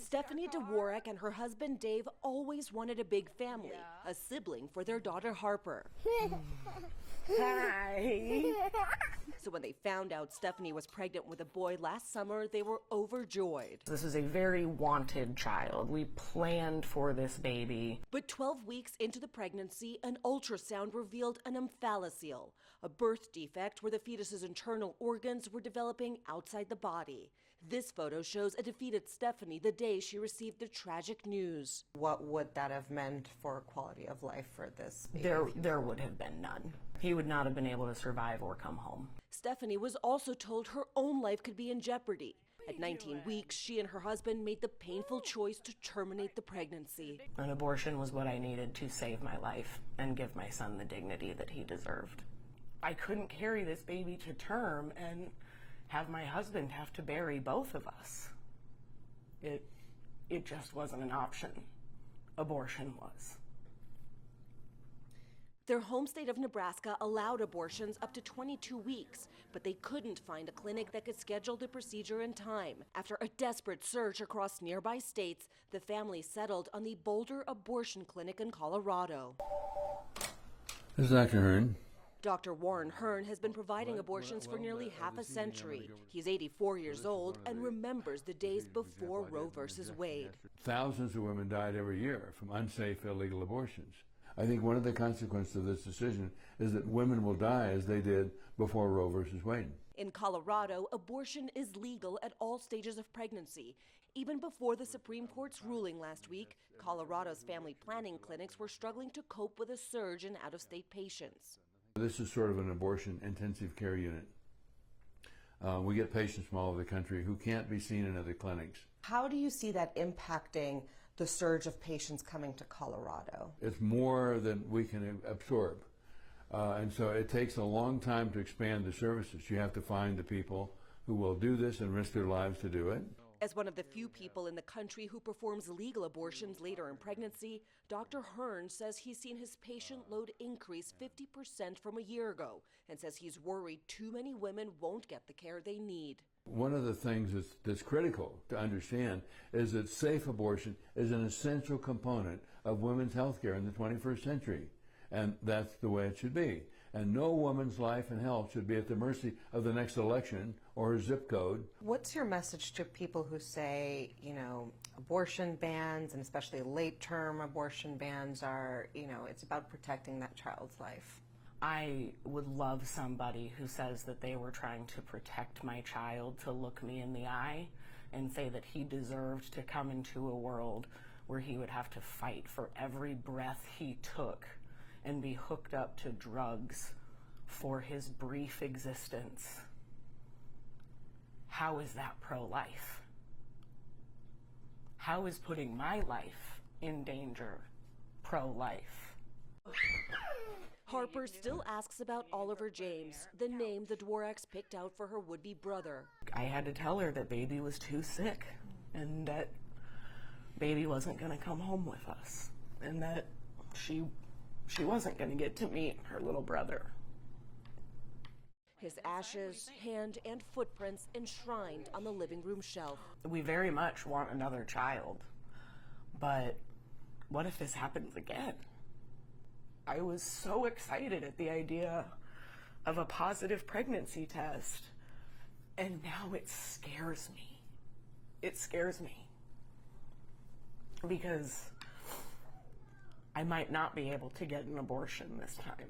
Stephanie Dvorak and her husband Dave always wanted a big family, a sibling for their daughter Harper. Hi. So when they found out Stephanie was pregnant with a boy last summer, they were overjoyed. This is a very wanted child. We planned for this baby. But 12 weeks into the pregnancy, an ultrasound revealed an omphalocele, a birth defect where the fetus's internal organs were developing outside the body. This photo shows a defeated Stephanie the day she received the tragic news. What would that have meant for quality of life for this baby? There would have been none. He would not have been able to survive or come home. Stephanie was also told her own life could be in jeopardy. At 19 weeks, she and her husband made the painful choice to terminate the pregnancy. An abortion was what I needed to save my life and give my son the dignity that he deserved. I couldn't carry this baby to term and have my husband have to bury both of us. It just wasn't an option. Abortion was. Their home state of Nebraska allowed abortions up to 22 weeks, but they couldn't find a clinic that could schedule the procedure in time. After a desperate search across nearby states, the family settled on the Boulder Abortion Clinic in Colorado. This is Dr. Hearn. Dr. Warren Hearn has been providing abortions for nearly half a century. He's 84 years old and remembers the days before Roe versus Wade. Thousands of women died every year from unsafe, illegal abortions. I think one of the consequences of this decision is that women will die as they did before Roe versus Wade. In Colorado, abortion is legal at all stages of pregnancy. Even before the Supreme Court's ruling last week, Colorado's family planning clinics were struggling to cope with a surge in out-of-state patients. This is sort of an abortion intensive care unit. We get patients from all over the country who can't be seen in other clinics. How do you see that impacting the surge of patients coming to Colorado? It's more than we can absorb. And so it takes a long time to expand the services. You have to find the people who will do this and risk their lives to do it. As one of the few people in the country who performs legal abortions later in pregnancy, Dr. Hearn says he's seen his patient load increase 50% from a year ago and says he's worried too many women won't get the care they need. One of the things that's critical to understand is that safe abortion is an essential component of women's health care in the 21st century. And that's the way it should be. And no woman's life and health should be at the mercy of the next election or her zip code. What's your message to people who say, abortion bans, and especially late-term abortion bans are, it's about protecting that child's life? I would love somebody who says that they were trying to protect my child to look me in the eye and say that he deserved to come into a world where he would have to fight for every breath he took and be hooked up to drugs for his brief existence. How is that pro-life? How is putting my life in danger pro-life? Harper still asks about Oliver James, the name the Dvoraks picked out for her would-be brother. I had to tell her that baby was too sick and that baby wasn't going to come home with us and that she wasn't going to get to meet her little brother. His ashes, hand, and footprints enshrined on the living room shelf. We very much want another child, but what if this happens again? I was so excited at the idea of a positive pregnancy test, and now it scares me. It scares me because I might not be able to get an abortion this time.